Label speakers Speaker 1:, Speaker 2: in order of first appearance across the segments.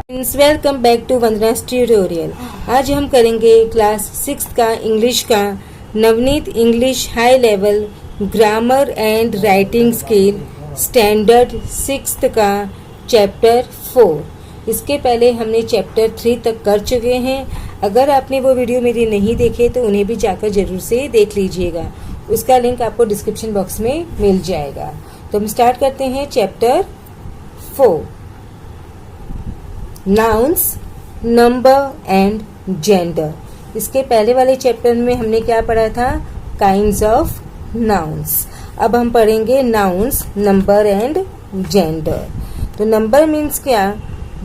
Speaker 1: Welcome back to Vandana's tutorial. आज हम करेंगे क्लास 6 का इंग्लिश का Navneet English high level grammar and writing skill standard 6 का चैप्टर 4। इसके पहले हमने चैप्टर 3 तक कर चुके हैं। अगर आपने वो वीडियो मेरी नहीं देखे तो उन्हें भी जाकर जरूर से देख लीजिएगा। उसका लिंक आपको डिस्क्रिप्शन बॉक्स में मिल जाएगा। तो हम स्टार्ट करते हैं chapter 4। Nouns, number and gender. इसके पहले वाले चैप्टर में हमने क्या पढ़ा था? Kinds of nouns. अब हम पढ़ेंगे नाउन्स, नंबर एंड जेंडर। तो नंबर मीन्स क्या?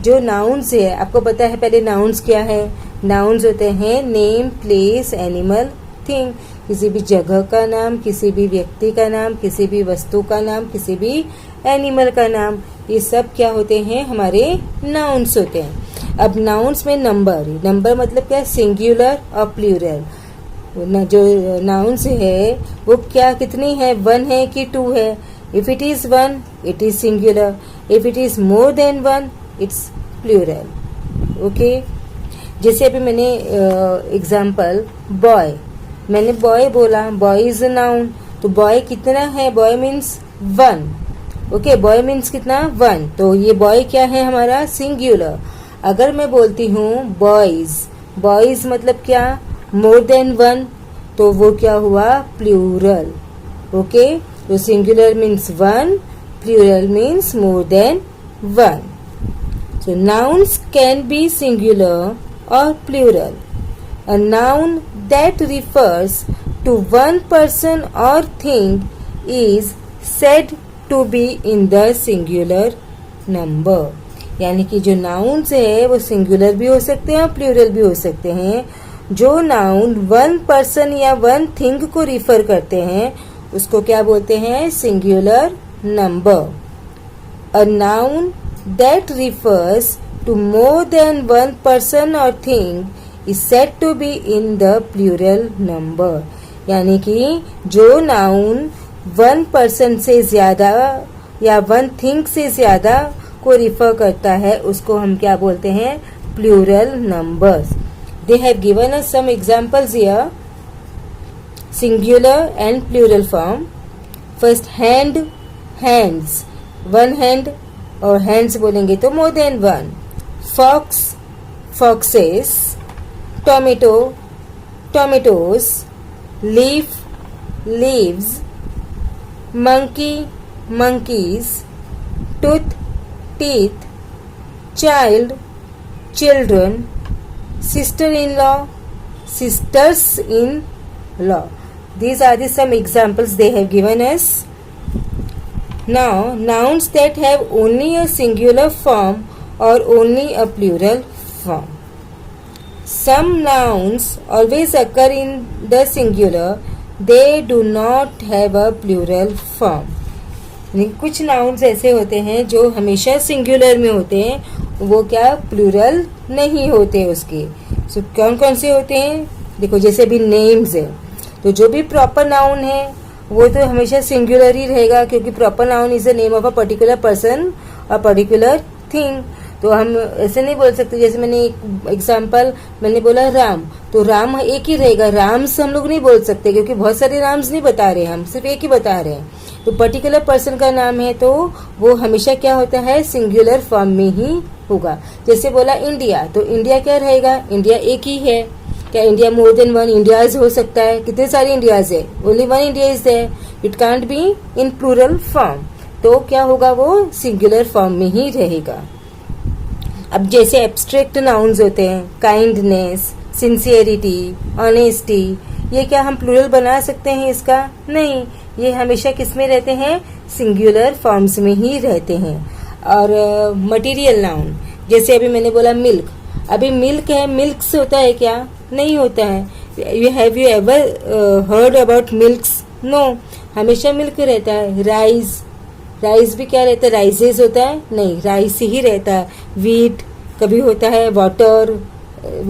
Speaker 1: जो नाउन्स है, आपको पता है पहले नाउन्स क्या है? नाउन्स होते हैं नेम, प्लेस, एनिमल, थिंग। किसी भी जगह का नाम, किसी भी व्यक्ति का नाम, किसी भी वस्तु का नाम, किसी भी एनिमल का नाम, ये सब क्या होते हैं? हमारे नाउन्स होते हैं। अब नाउन्स में नंबर मतलब क्या? सिंगुलर और प्लूरल। जो नाउन्स है वो क्या कितनी है? 1 है कि 2 है? If it is 1 it is singular, if it is more than 1 it's plural. Okay, जैसे अभी मैंने एग्जाम्पल बॉय, मैंने बॉय बोला, बॉय इज अ नाउन। तो बॉय कितना है? Boy means 1। Okay, boy means कितना? 1। तो ये बॉय क्या है हमारा? सिंगुलर। अगर मैं बोलती हूँ बॉयज, बॉयज मतलब क्या? मोर देन 1, तो वो क्या हुआ? प्लूरल। ओके, तो singular means 1, plural means more than 1। So nouns can be singular or plural. A noun that refers to one person or thing is said to be in the singular number. यानी कि जो nouns है वो singular भी हो सकते हैं और plural भी हो सकते हैं। जो noun one person या one thing को refer करते हैं उसको क्या बोलते हैं? singular number. A noun that refers to more than one person or thing is said to be in the plural number. यानी कि जो नाउन 1 पर्सन से ज्यादा या 1 थिंग से ज्यादा को रिफर करता है उसको हम क्या बोलते हैं? Plural numbers. They have given us some examples here, singular and plural form. First hand, hands, 1 hand, और हैंड्स बोलेंगे तो more than 1। Fox, foxes, tomato, tomatoes, leaf, leaves, monkey, monkeys, tooth, teeth, child, children, sister-in-law, sisters-in-law. These are the some examples they have given us. Now, nouns that have only a singular form or only a plural form. Some nouns always occur in the singular. They do not have a plural form. कुछ nouns ऐसे होते हैं जो हमेशा singular में होते हैं, वो क्या? प्लूरल नहीं होते उसके। सो कौन कौन से होते हैं? देखो, जैसे भी नेम्स है, तो जो भी प्रॉपर नाउन है वो तो हमेशा सिंगुलर ही रहेगा, क्योंकि proper noun is the name of a particular person और पर्टिकुलर थिंग। तो हम ऐसे नहीं बोल सकते, जैसे मैंने एक एग्जांपल मैंने बोला राम, तो राम एक ही रहेगा, राम्स हम लोग नहीं बोल सकते क्योंकि बहुत सारे नाम्स नहीं बता रहे, हम सिर्फ एक ही बता रहे हैं। तो पर्टिकुलर पर्सन का नाम है तो वो हमेशा क्या होता है? सिंगुलर फॉर्म में ही होगा। जैसे बोला इंडिया, तो इंडिया क्या रहेगा? इंडिया एक ही है। क्या इंडिया मोर देन 1 इंडियाज हो सकता है? कितने सारे इंडियाज है? Only 1 India is there. It can't be in plural form. तो क्या होगा? वो सिंगुलर फॉर्म में ही रहेगा। अब जैसे एब्स्ट्रैक्ट नाउन्स होते हैं, काइंडनेस, सिंसियरिटी, ऑनेस्टी, ये क्या हम प्लूरल बना सकते हैं इसका? नहीं, ये हमेशा किस में रहते हैं? सिंगुलर फॉर्म्स में ही रहते हैं। और मटेरियल नाउन, जैसे अभी मैंने बोला मिल्क, अभी मिल्क है, मिल्क से होता है क्या? नहीं होता है। Have you ever heard about milks? No, हमेशा मिल्क रहता है। राइस, राइस भी क्या रहता है? राइसेस होता है? नहीं, राइस ही रहता है। वीट कभी होता है, वाटर,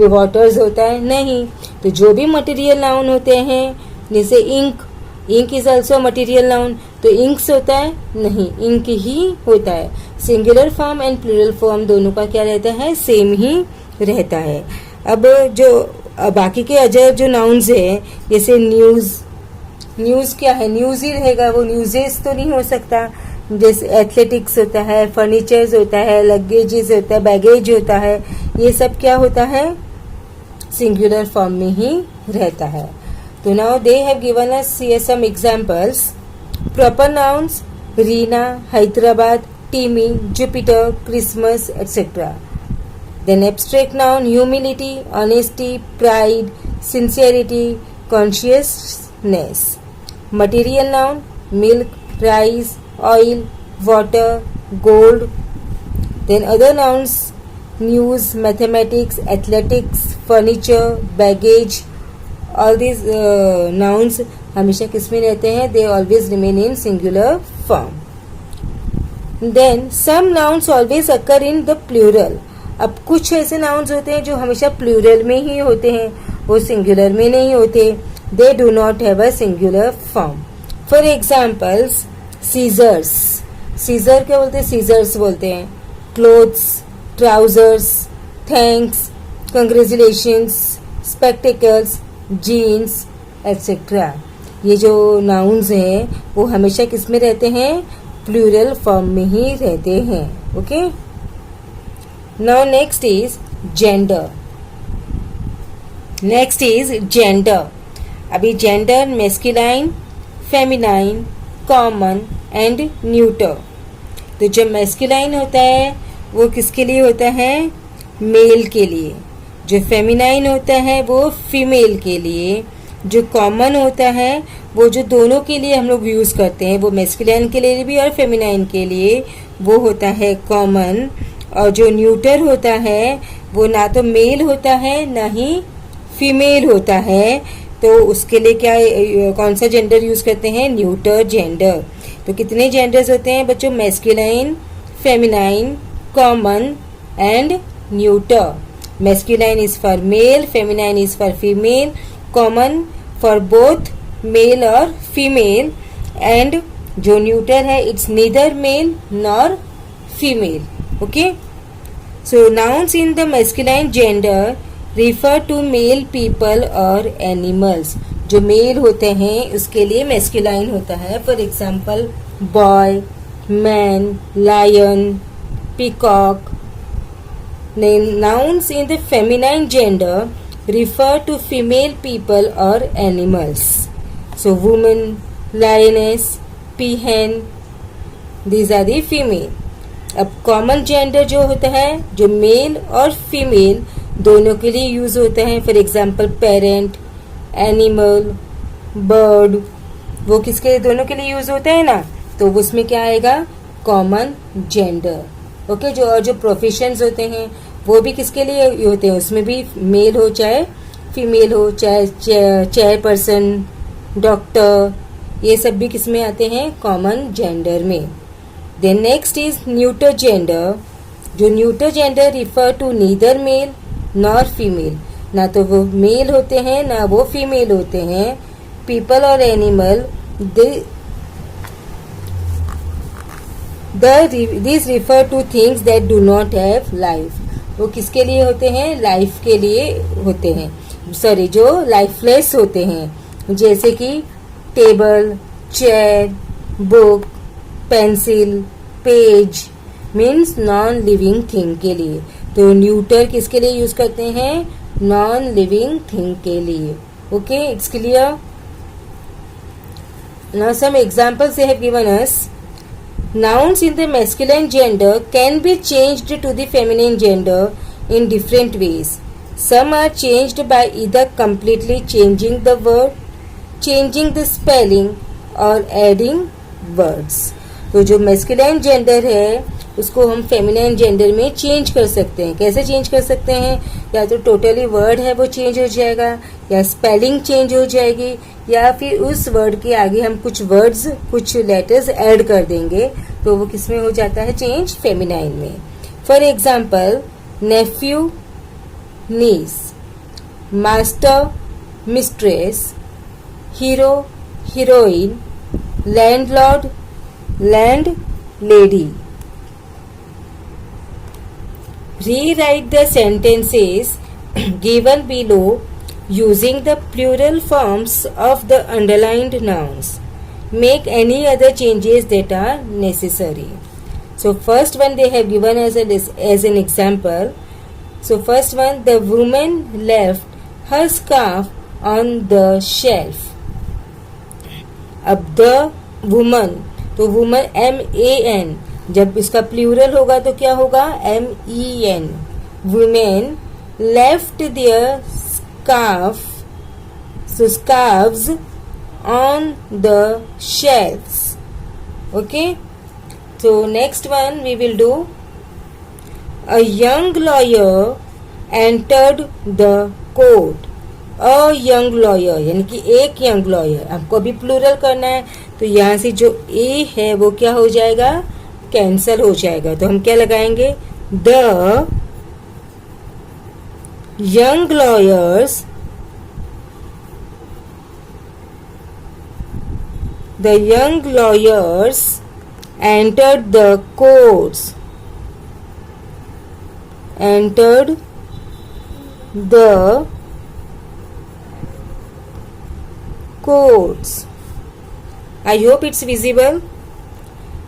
Speaker 1: वाटर्स होता है? नहीं। तो जो भी मटेरियल नाउन होते हैं, जैसे ink, ink is also material noun, तो इंक्स होता है? नहीं, इंक ही होता है। Singular form and plural form दोनों का क्या रहता है, सेम ही रहता है। अब जो बाकी के अदर जो नाउन्स है, जैसे न्यूज़, न्यूज़ क्या है, न्यूज़ ही रहेगा, वो न्यूज़ेस तो नहीं हो सकता। जैसे एथलेटिक्स होता है, फर्नीचर्स होता है, लगेजेस होता है, बैगेज होता है, ये सब क्या होता है, सिंगुलर फॉर्म में ही रहता है। तो now they have given us here some examples. Proper nouns Reena, Hyderabad, Timmy, Jupiter, Christmas etcetera. Then abstract noun humility, honesty, pride, sincerity, consciousness. Material noun milk, rice, oil, water, gold. Then other nouns news, mathematics, athletics, furniture, baggage. All these nouns हमेशा किसमें रहते हैं, they always remain in singular form. Then some nouns always occur in the plural. अब कुछ ऐसे nouns होते हैं जो हमेशा प्लूरल में ही होते हैं, वो सिंगुलर में नहीं होते। They do not have a singular form. For examples scissors, scissor क्या बोलते हैं, सीजर्स बोलते हैं। Clothes, trousers, thanks, congratulations, spectacles, jeans etcetera. ये जो नाउन्स हैं वो हमेशा किस में रहते हैं, प्लूरल फॉर्म में ही रहते हैं। Okay, now next is gender. Next is gender. अभी gender masculine, feminine, common and neuter. तो जो masculine होता है वो किसके लिए होता है, मेल के लिए। जो feminine होता है वो फीमेल के लिए। जो कॉमन होता है वो जो दोनों के लिए हम लोग यूज करते हैं, वो masculine के लिए भी और feminine के लिए, वो होता है कॉमन। और जो न्यूटर होता है वो ना तो मेल होता है ना ही फीमेल होता है, तो उसके लिए क्या, कौन सा जेंडर यूज करते हैं, न्यूटर जेंडर। तो कितने जेंडर्स होते हैं बच्चों, masculine, feminine, common and neuter. Masculine is for male, feminine is for female, common for both male और फीमेल, एंड जो न्यूटर है it's neither male nor female. Okay, so nouns in the masculine gender refer to male people or animals. जो mail होते हैं उसके लिए masculine होता है। For example, boy, man, lion, peacock. Nouns in the feminine gender refer to female people or animals. So woman, lioness, peahen, these are the female. अब common gender जो होता है, जो मेल और फीमेल दोनों के लिए यूज होता है। For example parent, animal, bird, वो किसके लिए, दोनों के लिए यूज होता है ना, तो उसमें क्या आएगा, कॉमन जेंडर। ओके, जो और जो प्रोफेशंस होते हैं वो भी किसके लिए होते हैं, उसमें भी मेल हो चाहे फीमेल हो, चाहे चेयरपर्सन, डॉक्टर, ये सब भी किसमें आते हैं, कॉमन जेंडर में। Then next is neuter gender. जो neuter gender refer to neither male nor female. ना तो वो मेल होते हैं ना वो फीमेल होते हैं। People और animal, these refer to things that do not have life. वो किसके लिए होते हैं, लाइफ के लिए होते हैं, सॉरी जो लाइफलेस होते हैं, जैसे कि table, chair, book, pencil, page, means non living thing के लिए। तो न्यूटर किसके लिए यूज करते हैं, नॉन लिविंग थिंग के लिए। Okay, it's clear. Now some examples they have given us. Nouns in the masculine gender can be changed to the feminine gender in different ways. Some are changed by either completely changing the word, changing the spelling और adding words. तो जो masculine gender है उसको हम feminine gender में change कर सकते हैं। कैसे चेंज कर सकते हैं, या तो टोटली वर्ड है वो चेंज हो जाएगा, या स्पेलिंग चेंज हो जाएगी, या फिर उस वर्ड के आगे हम कुछ वर्ड्स, कुछ लेटर्स ऐड कर देंगे, तो वो किसमें हो जाता है चेंज, फेमिनाइन में। For example, nephew, niece, master, mistress, hero, heroine, landlord, land lady. Rewrite the sentences given below using the plural forms of the underlined nouns. Make any other changes that are necessary. So first one they have given as an example. So first one, the woman left her scarf on the shelf. अब the woman, तो woman MAN, जब इसका plural होगा तो क्या होगा MEN. Women left their scarves on the shelves. Okay, so next one we will do, a young lawyer entered the court. A young lawyer यानी कि एक यंग लॉयर, आपको अभी प्लूरल करना है तो यहाँ से जो ए है वो क्या हो जाएगा, कैंसल हो जाएगा. तो हम क्या लगाएंगे, the young lawyers, the young lawyers entered the courts, entered the courts. I hope it's visible.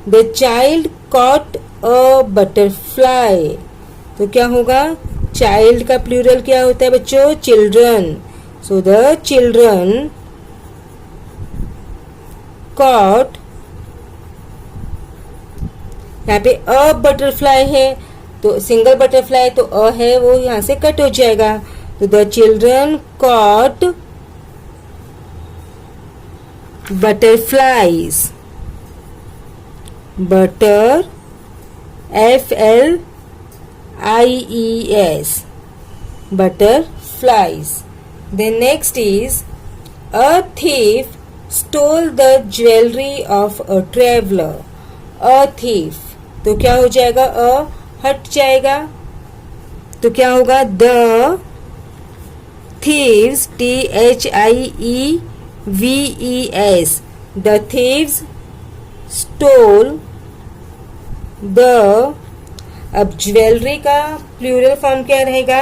Speaker 1: The child caught a butterfly. तो क्या होगा, चाइल्ड का प्लूरल क्या होता है बच्चों, children. So the children caught, यहाँ पे अ बटरफ्लाई है तो सिंगल बटरफ्लाई तो अ है वो यहाँ से कट हो जाएगा. तो the children caught butterflies, butter FLIES, butterflies. Then next is, a thief stole the jewelry of a traveler. A thief, तो क्या हो जाएगा, अ हट जाएगा तो क्या होगा, the thieves THIEVES, the thieves stole the. अब ज्वेलरी का प्लूरल फॉर्म क्या रहेगा,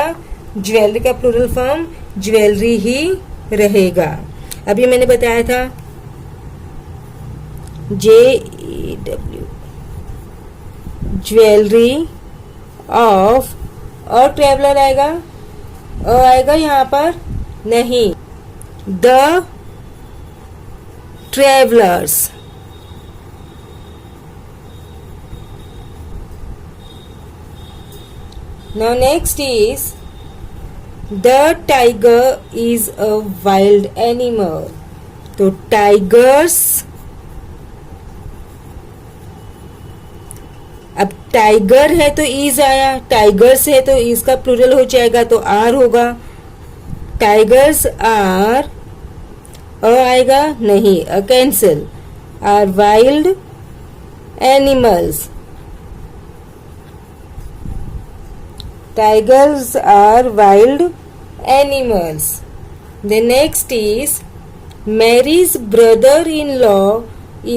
Speaker 1: ज्वेलरी का प्लूरल फॉर्म ज्वेलरी ही रहेगा. अभी मैंने बताया था JEW, ज्वेलरी ऑफ, और ट्रेवलर आएगा, आएगा यहाँ पर नहीं, the travelers. Now next is, the tiger is a wild animal. तो टाइगर्स, अब टाइगर है तो ईज आया, टाइगर्स है तो ईज का प्लूरल हो जाएगा तो आर होगा. टाइगर्स आर, आएगा नहीं, cancel, are wild animals. Tigers are wild animals. The next is, Mary's brother in law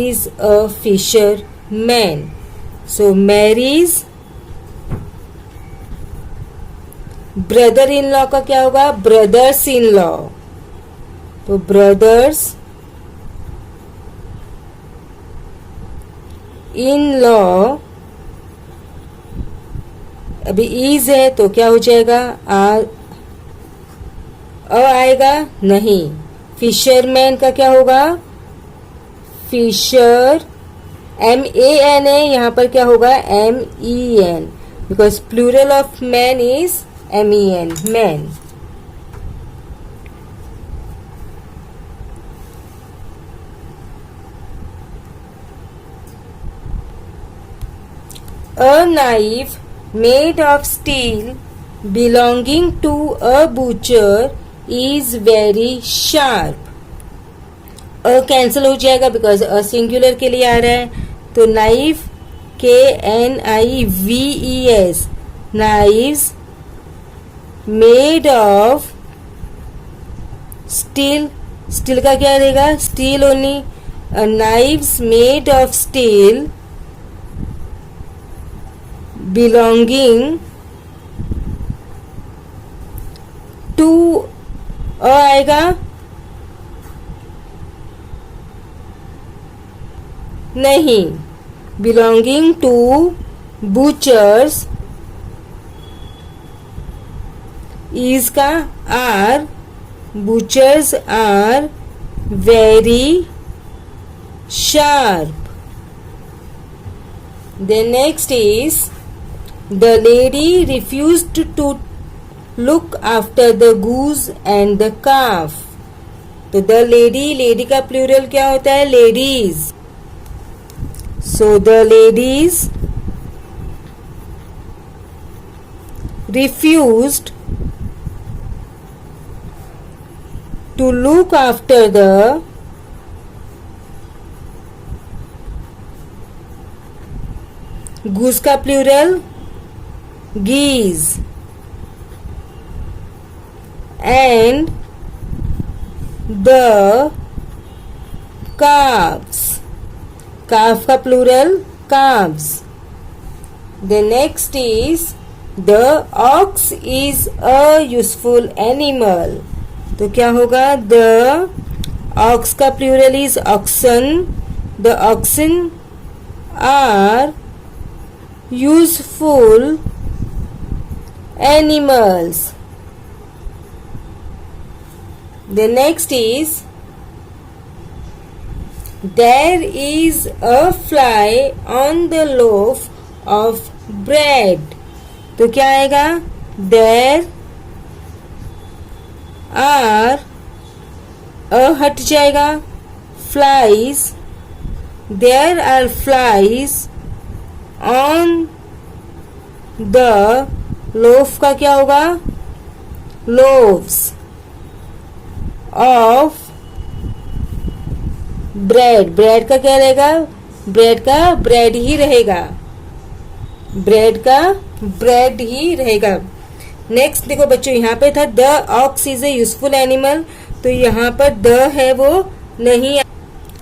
Speaker 1: is a fisherman. So Mary's brother in law का क्या होगा, ब्रदर्स इन लॉ. तो ब्रदर्स इन लॉ, अभी easy है तो क्या हो जाएगा, आएगा नहीं. फिशरमैन का क्या होगा, फिशर, MAN है, यहाँ पर क्या होगा, MEN, because plural of man is MEN, man. A knife made of steel belonging to a butcher is very sharp. A cancel हो जाएगा बिकॉज अ सिंगुलर के लिए आ रहा है. तो knife KNIVES, knives made of steel, steel का क्या रहेगा, steel only. Knives made of steel belonging आएगा, नहीं। बिलोंगिंग टू butchers is का are, butchers are very sharp. Then next is the lady refused to look after the goose and the calf. तो the lady का plural क्या होता है? ladies. So the ladies refused to look after the goose का plural geese and the calves. calf का plural calves. The next is the ox is a useful animal. तो क्या होगा? the ox का plural is oxen. the oxen are useful animals. The next is there is a fly on the loaf of bread. तो क्या आएगा? there are हट जाएगा, flies, there are flies on the loaf का क्या होगा? loaves of bread. bread का क्या रहेगा? bread का bread ही रहेगा, bread का bread ही रहेगा. नेक्स्ट देखो बच्चों, यहाँ पे था the ox is a useful animal, तो यहाँ पर द है वो नहीं,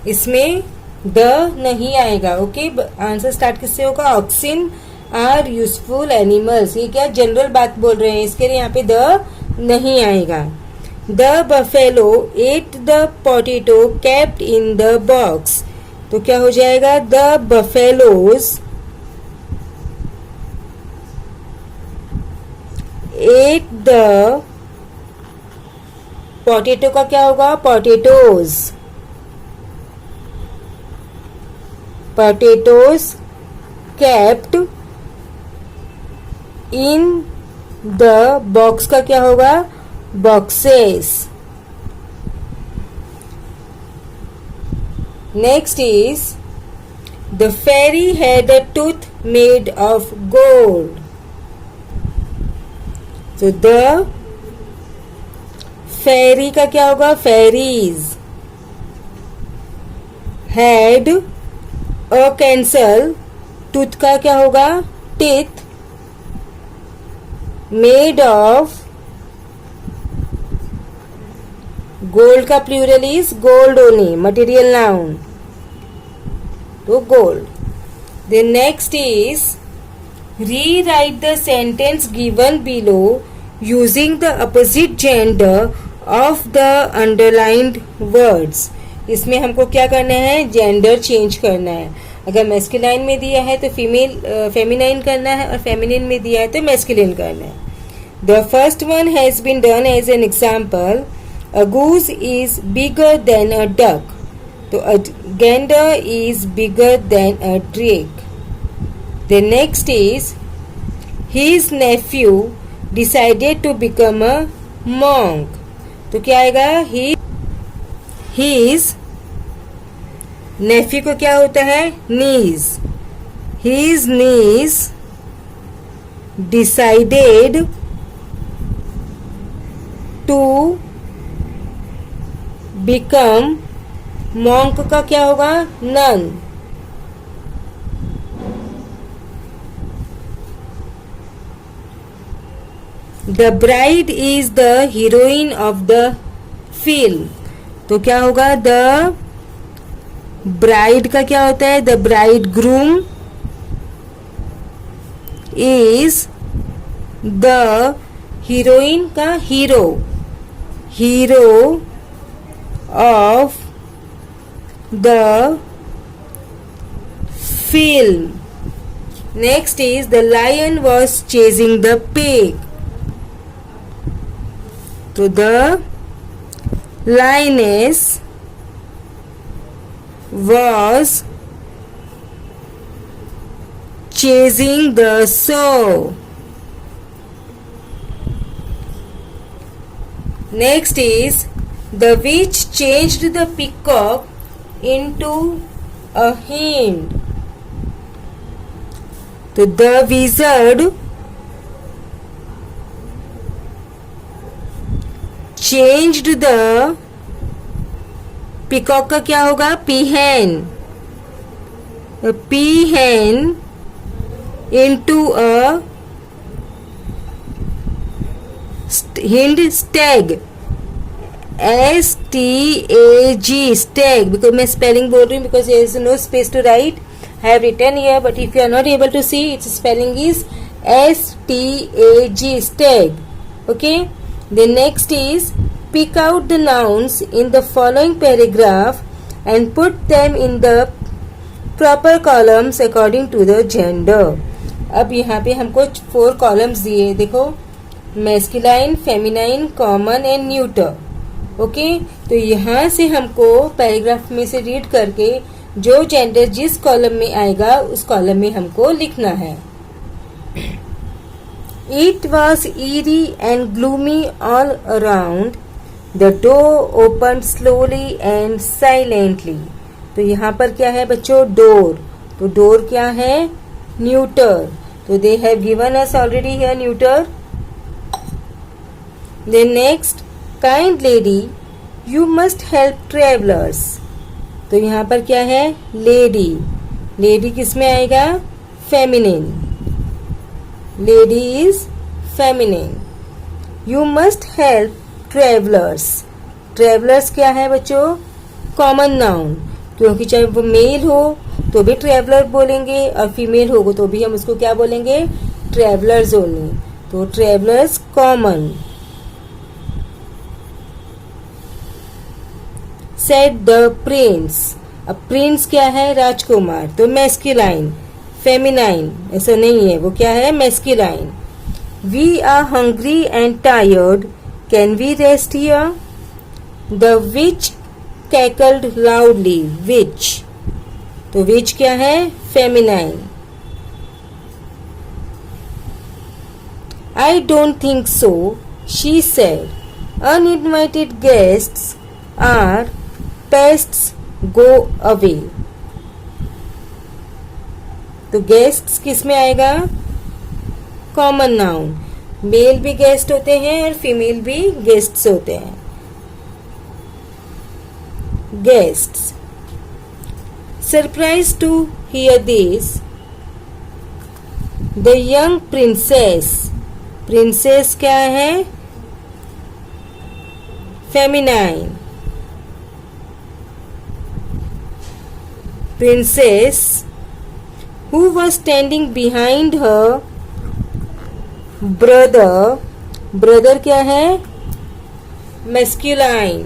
Speaker 1: इसमें द नहीं आएगा. ओके, आंसर स्टार्ट किससे होगा? Oxen are useful animals. ये क्या जनरल बात बोल रहे हैं, इसके लिए यहाँ पे द नहीं आएगा. The buffalo ate the potato kept in the box. तो क्या हो जाएगा? The buffaloes ate the potato का क्या होगा? Potatoes. Potatoes kept in the box का क्या होगा? Boxes. Next is the fairy had a tooth made of gold. तो द फेरी का क्या होगा? Fairies had a cancel, tooth का क्या होगा? टीथ, मेड ऑफ गोल्ड का plural is gold only, material noun, तो gold. The next is rewrite the sentence given below using the opposite gender of the underlined words. इसमें हमको क्या करना है? जेंडर चेंज करना है. अगर मैस्कुलाइन में दिया है तो फेमिनाइन करना है, और फेमिनिन में दिया है तो मैस्कुलिन करना है. The first one has been done as an example. A goose is bigger than a duck. तो a gander is bigger than a drake. The next is his nephew decided to become a monk. तो क्या आएगा? his nephew को क्या होता है? niece. His niece decided to become monk का क्या होगा? nun. The bride is the heroine of the film. तो क्या होगा? The bride का क्या होता है? The bridegroom is the heroine का hero. hero of the film. Next is the lion was chasing the pig. So the lioness was chasing the sow. Next is the witch changed the peacock into a hind. So the wizard changed the peacock का क्या होगा? peahen. The peahen into a hind stag. STAG stag. Because मैं spelling बोल रही हूँ because there is no space to write. I have written here, but if you are not able to see, its spelling is STAG stag. Okay. The next is pick out the nouns in the following paragraph and put them in the proper columns according to the gender. अब यहाँ पे हमको 4 columns दिए, देखो, masculine, feminine, common and neuter. Okay, तो यहाँ से हमको पैराग्राफ में से रीड करके जो जेंडर जिस कॉलम में आएगा उस कॉलम में हमको लिखना है. It was eerie and gloomy all around. The door opened slowly and silently. तो यहाँ पर क्या है बच्चों? डोर. तो डोर क्या है? न्यूटर. तो they have given us already here neuter. Then next, kind lady, you must help travelers. तो यहाँ पर क्या है? लेडी. लेडी किस में आएगा? Feminine. Lady is feminine. You must help travellers. Travellers क्या है बच्चों? Common noun. क्योंकि चाहे वो मेल हो तो भी ट्रेवलर बोलेंगे और फीमेल होगा तो भी हम उसको क्या बोलेंगे? Travellers only. तो travellers common. Said the prince. अब प्रिंस क्या है? राजकुमार. तो मैस्कुलाइन. फेमिनाइन ऐसा नहीं है, वो क्या है? Masculine. We are hungry and tired. Can we rest here? The witch cackled loudly. Witch. तो विच क्या है? Feminine. I don't think so, she said. Uninvited guests are pests, go away. तो गेस्ट्स किस में आएगा? Common noun. मेल भी guest होते हैं और फीमेल भी गेस्ट्स होते हैं. Guests. Surprise to hear this, the young princess. Princess क्या है? Feminine. Princess who was standing behind her brother. Brother क्या है? Masculine.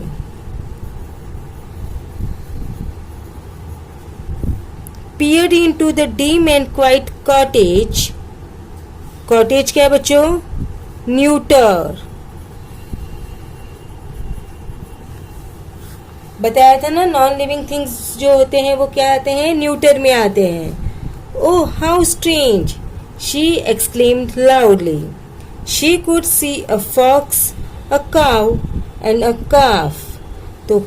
Speaker 1: peered into the dim and quiet cottage. Cottage क्या है बच्चों? न्यूटर. बताया था ना, नॉन लिविंग थिंग्स जो होते हैं वो क्या आते हैं? न्यूटर में आते हैं. Oh, how strange! She exclaimed loudly. She could see a fox, a cow, and a calf. तो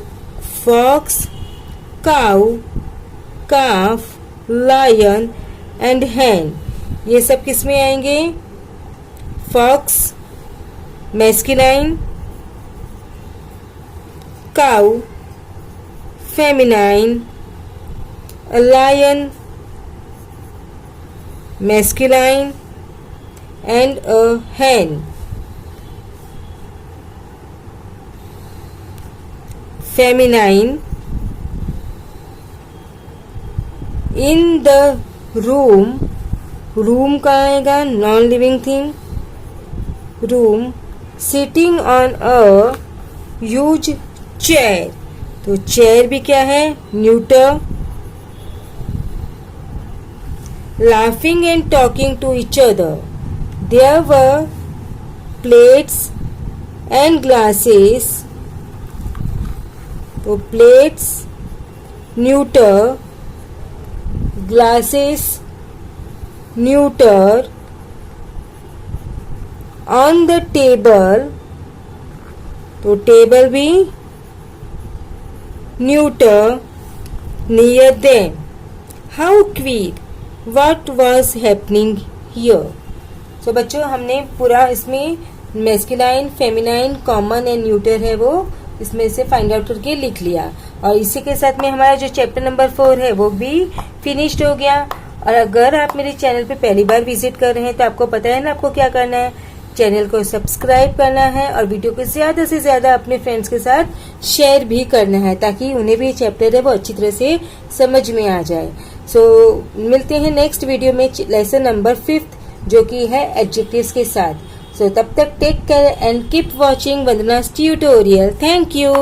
Speaker 1: fox, cow, calf, lion, and hen. ये सब किस में आएंगे? Fox, masculine, cow, feminine, a lion, masculine, and a hen. Feminine. In the room. Room का आएगा? Non living thing. Room. Sitting on a use chair, तो chair भी क्या है, neuter. Laughing and talking to each other, there were plates and glasses, तो plates neuter, glasses neuter. On the table, तो table भी neuter. Near them, how quick, what was happening here. So बच्चों हमने पूरा इसमें masculine, feminine, common and neuter है वो इसमें से फाइंड आउट करके लिख लिया। और इसी के साथ में हमारा जो चैप्टर नंबर 4 है वो भी फिनिश्ड हो गया। और अगर आप मेरे चैनल पे पहली बार विजिट कर रहे हैं तो आपको पता है ना आपको क्या करना है, चैनल को सब्सक्राइब करना है और वीडियो को ज्यादा से ज्यादा अपने फ्रेंड्स के साथ शेयर भी करना है ताकि उन्हें भी चैप्टर है वो अच्छी तरह से समझ में आ जाए। सो मिलते हैं नेक्स्ट वीडियो में लेसन नंबर 5 जो कि है एडजेक्टिव्स के साथ। सो तब तक take care and keep watching Vandana's tutorial. Thank you.